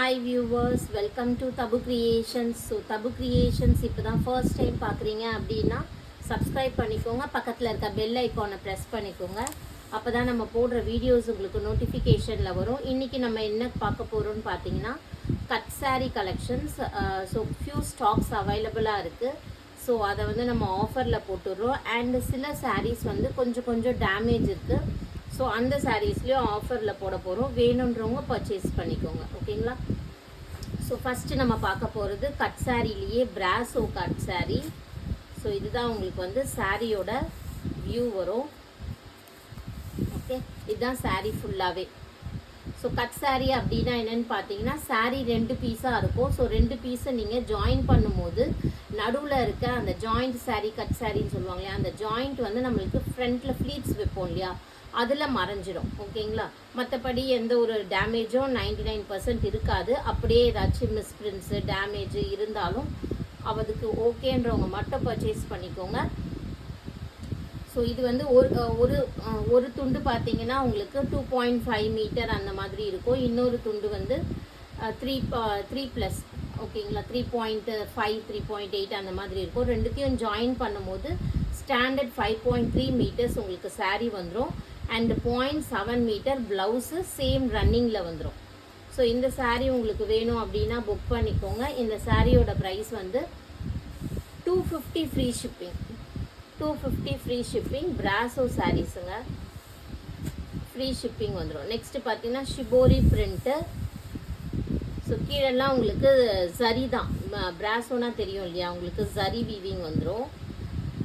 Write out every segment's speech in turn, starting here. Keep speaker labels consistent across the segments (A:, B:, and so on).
A: Hi viewers, welcome to Tabu Creations. So Tabu Creations இப்போ தான் first time பார்க்குறீங்க அப்படின்னா சப்ஸ்கிரைப் பண்ணிக்கோங்க, பக்கத்தில் இருக்க பெல் ஐக்கானை ப்ரெஸ் பண்ணிக்கோங்க. அப்போ தான் நம்ம போடுற வீடியோஸ் உங்களுக்கு நோட்டிஃபிகேஷனில் வரும். இன்றைக்கி நம்ம என்ன பார்க்க போகிறோம்னு பார்த்தீங்கன்னா cut sari collections. So few stocks அவைலபிளாக இருக்குது. ஸோ அதை வந்து நம்ம ஆஃபரில் போட்டுடுறோம். அண்டு சில சாரீஸ் வந்து கொஞ்சம் டேமேஜ் இருக்குது. ஸோ அந்த சாரீஸ்லேயும் ஆஃபரில் போட போகிறோம். வேணுன்றவங்க பர்ச்சேஸ் பண்ணிக்கோங்க, ஓகேங்களா. ஸோ ஃபஸ்ட்டு நம்ம பார்க்க போகிறது கட் சாரிலேயே பிராஸோ கட் சாரீ. ஸோ இதுதான் உங்களுக்கு வந்து சாரியோட வியூ வரும். ஓகே, இதுதான் சாரீ ஃபுல்லாகவே. ஸோ கட் சாரீ அப்படின்னா என்னென்னு பார்த்தீங்கன்னா சாரீ 2 பீஸாக இருக்கும். ஸோ 2 பீஸை நீங்கள் ஜாயின் பண்ணும்போது நடுவில் இருக்க அந்த ஜாயிண்ட் சாரீ கட் சாரின்னு சொல்லுவாங்க இல்லையா, அந்த ஜாயிண்ட் வந்து நம்மளுக்கு ஃப்ரண்ட்டில் ஃப்ளீட்ஸ் வைப்போம் இல்லையா, அதில் மறைஞ்சிடும், ஓகேங்களா. மற்றபடி எந்த ஒரு டேமேஜும் 99% இருக்காது. அப்படியே ஏதாச்சும் மிஸ்பிரிண்ட்ஸு டேமேஜ் இருந்தாலும் அதுக்கு ஓகேன்றவங்க மட்டும் பர்ச்சேஸ் பண்ணிக்கோங்க. ஸோ இது வந்து ஒரு துண்டு பார்த்தீங்கன்னா உங்களுக்கு 2.5 மீட்டர் அந்த மாதிரி இருக்கும். இன்னொரு துண்டு வந்து 3+, ஓகேங்களா, 3.5 3.8 அந்த மாதிரி இருக்கும். ரெண்டுத்தையும் ஜாயின் பண்ணும்போது ஸ்டாண்டர்ட் 5.3 மீட்டர்ஸ் உங்களுக்கு சாரீ வந்துடும். அண்ட் 0.7 மீட்டர் ப்ளவுஸு சேம் ரன்னிங்கில் வந்துடும். ஸோ இந்த சாரீ உங்களுக்கு வேணும் அப்படின்னா புக் பண்ணிக்கோங்க. இந்த சாரியோட ப்ரைஸ் வந்து 250 free shipping. 250 free shipping. Brasso சாரீஸுங்க, ஃப்ரீ ஷிப்பிங் வந்துடும். நெக்ஸ்ட்டு பார்த்தீங்கன்னா ஷிபோரி பிரிண்ட்டு. ஸோ கீழெல்லாம் உங்களுக்கு ஜரி தான். பிராஸோனா தெரியும் இல்லையா உங்களுக்கு, ஜரி வீவிங் வந்துடும்.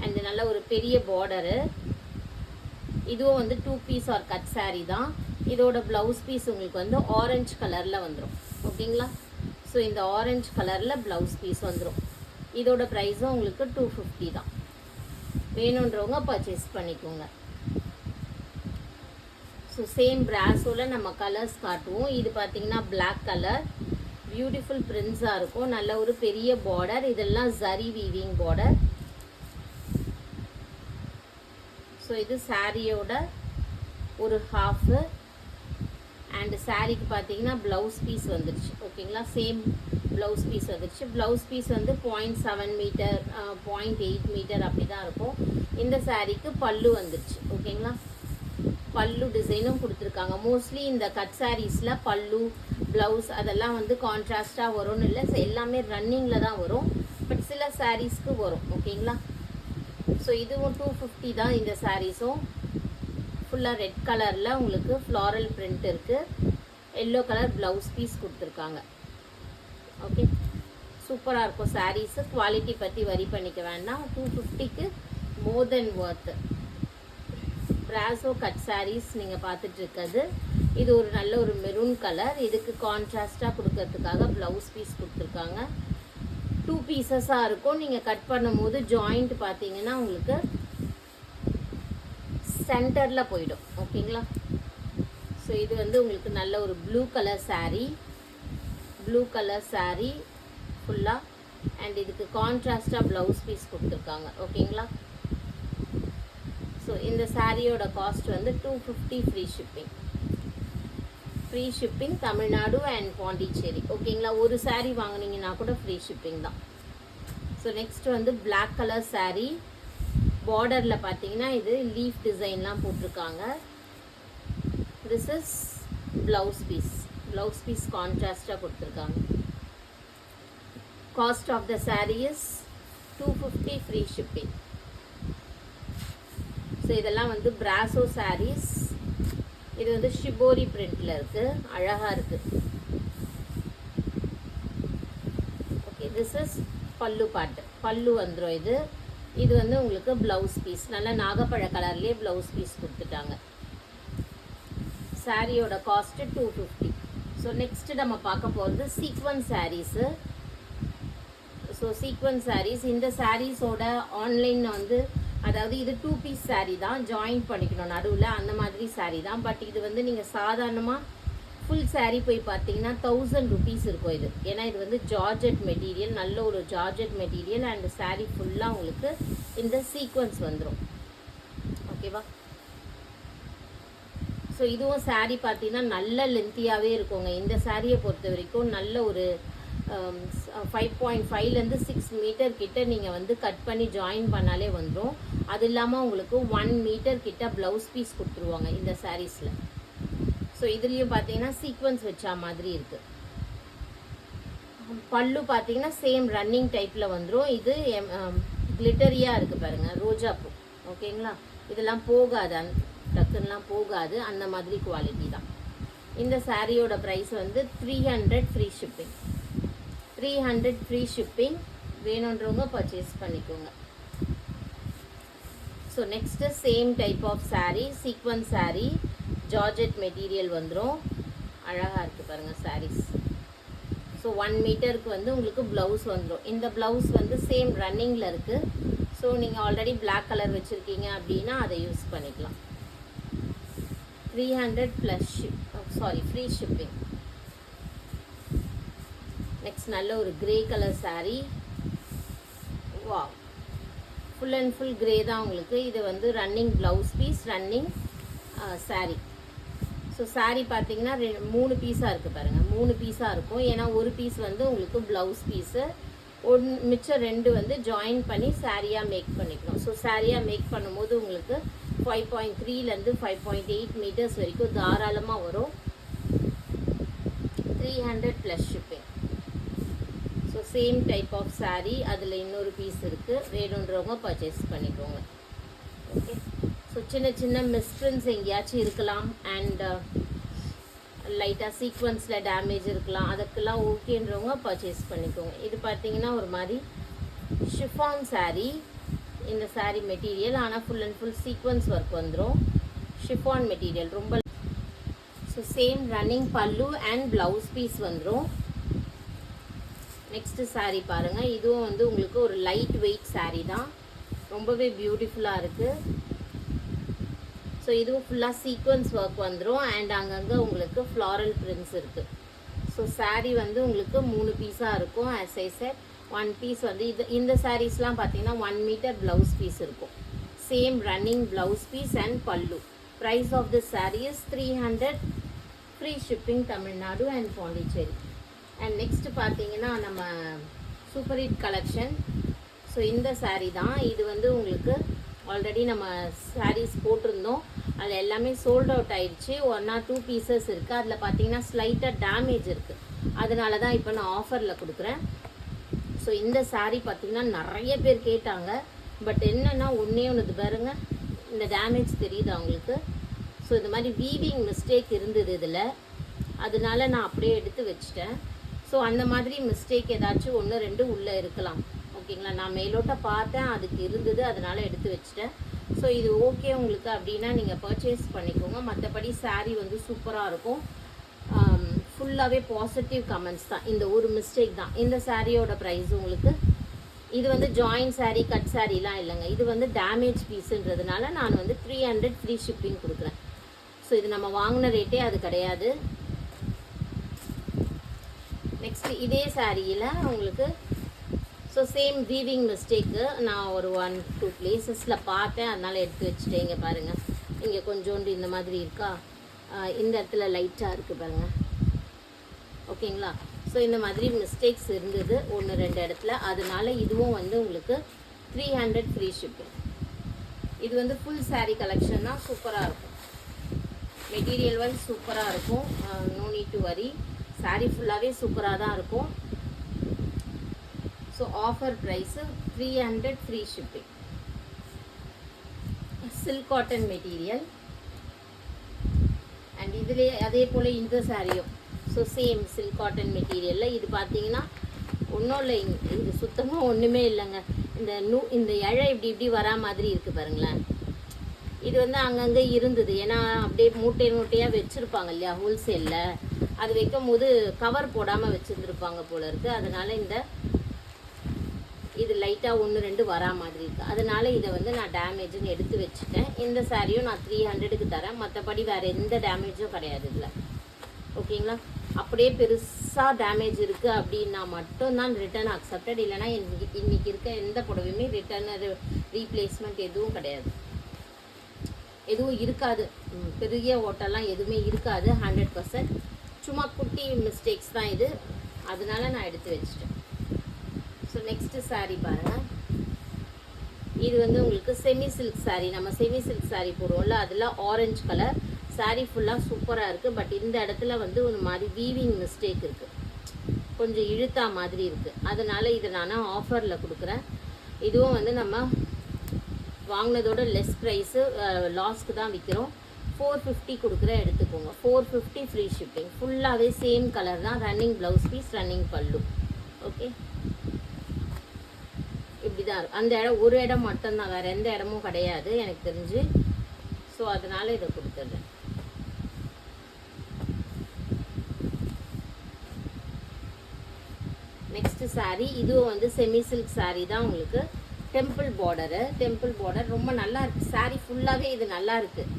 A: அண்ட் நல்ல ஒரு பெரிய பார்டரு. இதுவும் வந்து 2 பீஸ் ஆர் கட் சாரீ தான். இதோட ப்ளவுஸ் பீஸ் உங்களுக்கு வந்து ஆரஞ்சு கலரில் வந்துடும், ஓகேங்களா. ஸோ இந்த ஆரஞ்சு கலரில் ப்ளவுஸ் பீஸ் வந்துடும். இதோட ப்ரைஸும் உங்களுக்கு 250 தான். வேணுன்றவங்க பர்ச்சேஸ் பண்ணிக்கோங்க. ஸோ சேம் பிராஸோவில் நம்ம கலர்ஸ் காட்டுவோம். இது பார்த்தீங்கன்னா பிளாக் கலர், பியூட்டிஃபுல் பிரிண்ட்ஸாக இருக்கும். நல்ல ஒரு பெரிய பார்டர். இதெல்லாம் ஜரி வீவிங் பார்டர். ஸோ இது சாரியோட ஒரு ஹாஃபு. அண்டு சாரீக்கு பார்த்தீங்கன்னா ப்ளவுஸ் பீஸ் வந்துடுச்சு, ஓகேங்களா. சேம் ப்ளவுஸ் பீஸ் வந்துடுச்சு. ப்ளவுஸ் பீஸ் வந்து 0.7 மீட்டர் 0.8 மீட்டர் அப்படி தான் இருக்கும். இந்த சாரீக்கு பல்லு வந்துடுச்சு, ஓகேங்களா. பல்லு டிசைனும் கொடுத்துருக்காங்க. மோஸ்ட்லி இந்த கட் சாரீஸில் பல்லு ப்ளவுஸ் அதெல்லாம் வந்து கான்ட்ராஸ்டாக வரும்னு இல்லை, எல்லாமே ரன்னிங்கில் தான் வரும். பட் சில சாரீஸ்க்கு வரும், ஓகேங்களா. ஸோ இதுவும் 250 தான். இந்த சாரீஸும் ஃபுல்லாக ரெட் கலரில் உங்களுக்கு ஃப்ளாரல் பிரிண்ட் இருக்குது. எல்லோ கலர் ப்ளவுஸ் பீஸ் கொடுத்துருக்காங்க, ஓகே. சூப்பராக இருக்கும் சாரீஸு. குவாலிட்டி பற்றி வரி பண்ணிக்க வேண்டாம். 250க்கு மோர் தென் ஒர்த்து. பிராஸோ கட் சாரீஸ் நீங்கள் பார்த்துட்ருக்கிறது. இது ஒரு நல்ல ஒரு மெரூன் கலர். இதுக்கு கான்ட்ராஸ்டாக கொடுக்கறதுக்காக ப்ளவுஸ் பீஸ் கொடுத்துருக்காங்க. 2 பீசஸாக இருக்கும். நீங்கள் கட் பண்ணும்போது ஜாயிண்ட் பார்த்தீங்கன்னா உங்களுக்கு சென்டரில் போயிடும், ஓகேங்களா. ஸோ இது வந்து உங்களுக்கு நல்ல ஒரு blue colour sari. Blue colour sari ஃபுல்லாக. அண்ட் இதுக்கு கான்ட்ராஸ்டாக ப்ளவுஸ் பீஸ் கொடுத்துருக்காங்க, ஓகேங்களா. ஸோ இந்த சாரியோட காஸ்ட் வந்து 250 free shipping. Free shipping Tamil Nadu and Pondicherry, ஓகேங்களா. ஒரு சாரீ வாங்கினீங்கன்னா கூட ஃப்ரீ ஷிப்பிங் தான். ஸோ நெக்ஸ்ட் வந்து பிளாக் கலர் சாரீ. பார்டரில் பார்த்தீங்கன்னா இது லீஃப் டிசைன்லாம் போட்டிருக்காங்க. This is blouse piece. Blouse piece கான்ட்ராஸ்டாக கொடுத்துருக்காங்க. Cost of the saree is 250 free shipping. So இதெல்லாம் வந்து பிராஸோ சாரீஸ். இது வந்து ஷிபோரி பிரிண்டில் இருக்குது, அழகாக இருக்குது, ஓகே. திஸ் இஸ் பல்லு பாட்டு. பல்லு வந்துடும். இது வந்து உங்களுக்கு ப்ளவுஸ் பீஸ். நல்லா நாகப்பழ கலர்லேயே ப்ளவுஸ் பீஸ் கொடுத்துட்டாங்க. சாரியோட காஸ்ட்டு 250. ஸோ நெக்ஸ்ட்டு நம்ம பார்க்க போகிறது sequence sarees. So sequence sarees. இந்த சாரீஸோட ஆன்லைனில் வந்து அதாவது இது 2 பீஸ் சாரீ தான், ஜாயின் பண்ணிக்கணும் நடுவில், அந்த மாதிரி சாரீ தான். பட் இது வந்து நீங்கள் சாதாரணமாக ஃபுல் சாரீ போய் பார்த்தீங்கன்னா 1000 rupees இருக்கும் இது. ஏன்னா இது வந்து ஜார்ஜெட் மெட்டீரியல், நல்ல ஒரு ஜார்ஜெட் மெட்டீரியல். அண்ட் சாரீ ஃபுல்லாக உங்களுக்கு இந்த சீக்வன்ஸ் வந்துடும், ஓகேவா. ஸோ இதுவும் saree பார்த்தீங்கன்னா நல்ல லென்த்தியாகவே இருக்குங்க. இந்த சாரியை பொறுத்த வரைக்கும் நல்ல ஒரு 5.5லேருந்து 6 மீட்டர் கிட்ட நீங்கள் வந்து கட் பண்ணி ஜாயின் பண்ணாலே வந்துடும். அது இல்லாமல் உங்களுக்கு 1 மீட்டர் கிட்ட ப்ளவுஸ் பீஸ் கொடுத்துருவாங்க இந்த சாரீஸில். ஸோ இதுலேயும் பார்த்தீங்கன்னா சீக்வன்ஸ் வச்சா மாதிரி இருக்குது. பல்லு பார்த்தீங்கன்னா சேம் ரன்னிங் டைப்பில் வந்துடும். இது கிளிட்டரியாக இருக்குது பாருங்கள், ரோஜா பூ. ஓகேங்களா, இதெல்லாம் போகாது, டக்குன்னெலாம் போகாது, அந்த மாதிரி குவாலிட்டி தான். இந்த சாரியோட ப்ரைஸ் வந்து 300 ஃப்ரீ ஷிப்பிங். 300 free shipping. வேணுன்றவங்க பர்ச்சேஸ் பண்ணிக்கோங்க. So next same type of saree, sequence saree, georgette material வந்துடும். அழகாக இருக்குது பாருங்கள் சாரீஸ். ஸோ 1 மீட்டருக்கு வந்து உங்களுக்கு ப்ளவுஸ் வந்துடும். இந்த ப்ளவுஸ் வந்து சேம் ரன்னிங்கில் இருக்குது. ஸோ நீங்கள் ஆல்ரெடி பிளாக் கலர் வச்சுருக்கீங்க அப்படின்னா அதை யூஸ் பண்ணிக்கலாம். 300 ப்ளஸ் ஃப்ரீ ஷிப்பிங். நெக்ஸ்ட் நல்ல ஒரு கிரே கலர் saree. வா, ஃபுல் அண்ட் ஃபுல் கிரே தான் உங்களுக்கு. இது வந்து running blouse piece, running saree. So saree பார்த்தீங்கன்னா 3 பீஸாக இருக்குது பாருங்கள், 3 பீஸாக இருக்கும். ஏன்னா ஒரு பீஸ் வந்து உங்களுக்கு ப்ளவுஸ் பீஸு, மிச்சம் 2 வந்து ஜாயின் பண்ணி சாரியாக மேக் பண்ணிக்கணும். ஸோ சாரியாக மேக் பண்ணும்போது உங்களுக்கு 5.3லேருந்து 5.8 மீட்டர்ஸ் வரைக்கும் தாராளமாக வரும். 300 plus shipping. So same type of saree, அதில் இன்னொரு பீஸ் இருக்குது. வேணுன்றவங்க பர்ச்சேஸ் பண்ணிக்கோங்க. ஓகே, ஸோ சின்ன சின்ன மிஸ்பிரிண்ட்ஸ் எங்கேயாச்சும் இருக்கலாம், அண்ட் லைட்டாக சீக்வன்ஸில் டேமேஜ் இருக்கலாம். அதுக்கெல்லாம் ஓகேன்றவங்க பர்ச்சேஸ் பண்ணிக்கோங்க. இது பார்த்தீங்கன்னா ஒரு மாதிரி ஷிஃபான் saree. இந்த saree மெட்டீரியல் ஆனால் full and full sequence work வந்துடும். ஷிஃபான் மெட்டீரியல் ரொம்ப. ஸோ சேம் ரன்னிங் பல்லு அண்ட் ப்ளவுஸ் பீஸ் வந்துடும். நெக்ஸ்ட்டு saree பாருங்கள். இதுவும் வந்து உங்களுக்கு ஒரு லைட் வெயிட் saree தான், ரொம்பவே பியூட்டிஃபுல்லாக இருக்குது. ஸோ இதுவும் ஃபுல்லாக சீக்வன்ஸ் ஒர்க் வந்துடும், அண்ட் அங்கங்கே உங்களுக்கு ஃப்ளாரல் பிரிண்ட்ஸ் இருக்குது. ஸோ saree வந்து உங்களுக்கு 3 பீஸாக இருக்கும். as I said, 1 பீஸ் வந்து இந்த சாரீஸ்லாம் பார்த்தீங்கன்னா 1 மீட்டர் ப்ளவுஸ் பீஸ் இருக்கும். Same running blouse piece and pallu. Price of the saree is 300 free shipping, Tamil Nadu and Pondicherry. And next பார்த்தீங்கன்னா நம்ம சூப்பர் ஹிட் கலெக்ஷன். ஸோ இந்த saree தான். இது வந்து உங்களுக்கு ஆல்ரெடி நம்ம sarees போட்டிருந்தோம், அதில் எல்லாமே சோல்ட் அவுட் ஆயிடுச்சு. 1 or 2 பீசஸ் இருக்குது. அதில் பார்த்தீங்கன்னா ஸ்லைட்டாக டேமேஜ் இருக்குது. அதனால தான் இப்போ நான் ஆஃபரில் கொடுக்குறேன். ஸோ இந்த saree பார்த்தீங்கன்னா நிறைய பேர் கேட்டாங்க. பட் என்னென்னா ஒன்று பாருங்க, இந்த டேமேஜ் தெரியுது அவங்களுக்கு. ஸோ இந்த மாதிரி வீவிங் மிஸ்டேக் இருந்தது இதில், அதனால நான் அப்படியே எடுத்து வச்சிட்டேன். ஸோ அந்த மாதிரி மிஸ்டேக் ஏதாச்சும் 1 2 உள்ளே இருக்கலாம். ஓகேங்களா, நான் மேலோட்ட பார்த்தேன், அதுக்கு இருந்தது, அதனால் எடுத்து வச்சிட்டேன். ஸோ இது ஓகே உங்களுக்கு அப்படின்னா நீங்கள் பர்ச்சேஸ் பண்ணிக்கோங்க. மற்றபடி saree வந்து சூப்பராக இருக்கும். ஃபுல்லாகவே பாசிட்டிவ் கமெண்ட்ஸ் தான். இந்த ஒரு மிஸ்டேக் தான். இந்த சாரியோட ப்ரைஸ் உங்களுக்கு, இது வந்து ஜாயின் saree, கட் சாரீலாம் இல்லைங்க. இது வந்து டேமேஜ் பீஸுன்றதுனால நான் வந்து 300 ஃப்ரீ ஷிப்பிங் கொடுக்குறேன். ஸோ இது நம்ம வாங்கின ரேட்டே அது கிடையாது. நெக்ஸ்ட் இதே சாரியில் உங்களுக்கு ஸோ சேம் வீவிங் மிஸ்டேக்கு நான் ஒரு 1 2 பிளேசஸில் பார்த்தேன், அதனால் எடுத்து வச்சுட்டேன். இங்கே பாருங்கள், இங்கே கொஞ்சோண்டு இந்த மாதிரி இருக்கா, இந்த இடத்துல லைட்டாக இருக்குது பாருங்கள். ஓகேங்களா, ஸோ இந்த மாதிரி மிஸ்டேக்ஸ் இருந்தது 1 2 இடத்துல. அதனால இதுவும் வந்து உங்களுக்கு 300 ஃப்ரீ ஷிப்பிங். இது வந்து ஃபுல் saree கலெக்ஷன் தான், சூப்பராக இருக்கும். மெட்டீரியல் வைஸ் சூப்பராக இருக்கும். No need to worry. saree ஃபுல்லாகவே சூப்பராக தான் இருக்கும். So offer price 300 free shipping. Silk cotton material. And இதிலே அதே போல் இந்த சாரியும் ஸோ சேம் சில்க் காட்டன் மெட்டீரியலில். இது பார்த்தீங்கன்னா ஒன்றும் இல்லை, இது சுத்தமாக ஒன்றுமே இல்லைங்க. இந்த இழை இப்படி வரா மாதிரி இருக்குது பாருங்களேன். இது வந்து அங்கங்கே இருந்தது, ஏன்னா அப்படியே மூட்டையாக வச்சுருப்பாங்க இல்லையா ஹோல்சேலில். அது வைக்கும் போது கவர் போடாமல் வச்சுருந்துருப்பாங்க போல இருக்குது. அதனால் இது லைட்டாக 1 2 வரா மாதிரி இருக்குது. அதனால் இதை வந்து நான் டேமேஜுன்னு எடுத்து வச்சுட்டேன். இந்த சாரியும் நான் 300க்கு தரேன். மற்றபடி வேறு எந்த டேமேஜும் கிடையாது இதில். ஓகேங்களா, அப்படியே பெருசாக டேமேஜ் இருக்குது அப்படின்னா மட்டும்தான் ரிட்டர்ன் அக்செப்டட். இல்லைனா இன்றைக்கி இருக்க எந்த புடவையுமே ரிட்டர்ன் ரீப்ளேஸ்மெண்ட் எதுவும் கிடையாது, எதுவும் இருக்காது. பெரிய ஓட்டெல்லாம் எதுவுமே இருக்காது. 100% சும்மா குட்டி மிஸ்டேக்ஸ் தான் இது, அதனால நான் எடுத்து வச்சிட்டேன். ஸோ நெக்ஸ்ட்டு saree பாருங்கள். இது வந்து உங்களுக்கு செமி சில்க் saree. நம்ம செமி சில்க் saree போடுவோம்ல, அதில் ஆரஞ்சு கலர் saree ஃபுல்லாக சூப்பராக இருக்குது. பட் இந்த இடத்துல வந்து ஒரு மாதிரி வீவிங் மிஸ்டேக் இருக்குது, கொஞ்சம் இழுத்தா மாதிரி இருக்குது. அதனால் இதை நான் ஆஃபரில் கொடுக்குறேன். இதுவும் வந்து நம்ம வாங்கினதோட லெஸ் ப்ரைஸு, லாஸ்க்கு தான் விற்கிறோம். 450 கொடுக்குறேன், எடுத்துக்கோங்க. 450 ஃப்ரீ ஷிப்பிங். ஃபுல்லாகவே சேம் கலர் தான். ரன்னிங் ப்ளவுஸ் பீஸ், ரன்னிங் பல்லு. ஓகே, இப்படி தான் இருக்கும். அந்த இடம் ஒரு இடம் மட்டும்தான், வேறு எந்த இடமும் கிடையாது எனக்கு தெரிஞ்சு. ஸோ அதனால் இதை கொடுத்துட்றேன். நெக்ஸ்ட்டு saree, இதுவும் வந்து செமி சில்க் saree தான். உங்களுக்கு டெம்பிள் பார்டர் ரொம்ப நல்லா இருக்குது. saree ஃபுல்லாகவே இது நல்லா இருக்குது.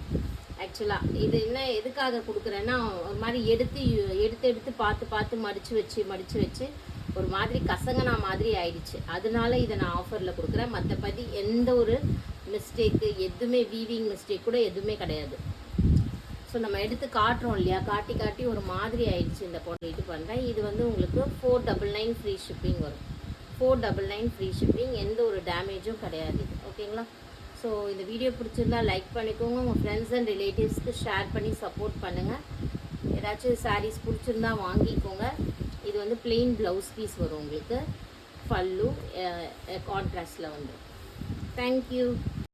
A: ஆக்சுவலாக இது என்ன எதுக்காக கொடுக்குறேன்னா, ஒரு மாதிரி எடுத்து பார்த்து மடித்து வச்சு ஒரு மாதிரி கசங்கனா மாதிரி ஆயிடுச்சு. அதனால இதை நான் ஆஃபரில் கொடுக்குறேன். மற்றபடி எந்த ஒரு மிஸ்டேக்கு எதுவுமே, வீவிங் மிஸ்டேக் கூட எதுவுமே கிடையாது. ஸோ நம்ம எடுத்து காட்டுறோம் இல்லையா, காட்டி ஒரு மாதிரி ஆயிடுச்சு. இந்த போட்டு இது பண்ணுறேன். இது வந்து உங்களுக்கு 499 ஃப்ரீ ஷிப்பிங் வரும். 499 ஃப்ரீ ஷிப்பிங், எந்த ஒரு டேமேஜும் கிடையாது. ஓகேங்களா? ஸோ இந்த வீடியோ பிடிச்சிருந்தா லைக் பண்ணிக்கோங்க. உங்கள் ஃப்ரெண்ட்ஸ் அண்ட் ரிலேட்டிவ்ஸ்க்கு ஷேர் பண்ணி சப்போர்ட் பண்ணுங்கள். ஏதாச்சும் சாரீஸ் பிடிச்சிருந்தா வாங்கிக்கோங்க. இது வந்து பிளெயின் ப்ளவுஸ் பீஸ் வரும் உங்களுக்கு. பல்லு கான்ட்ராஸ்டில் வந்துடும். தேங்க்யூ.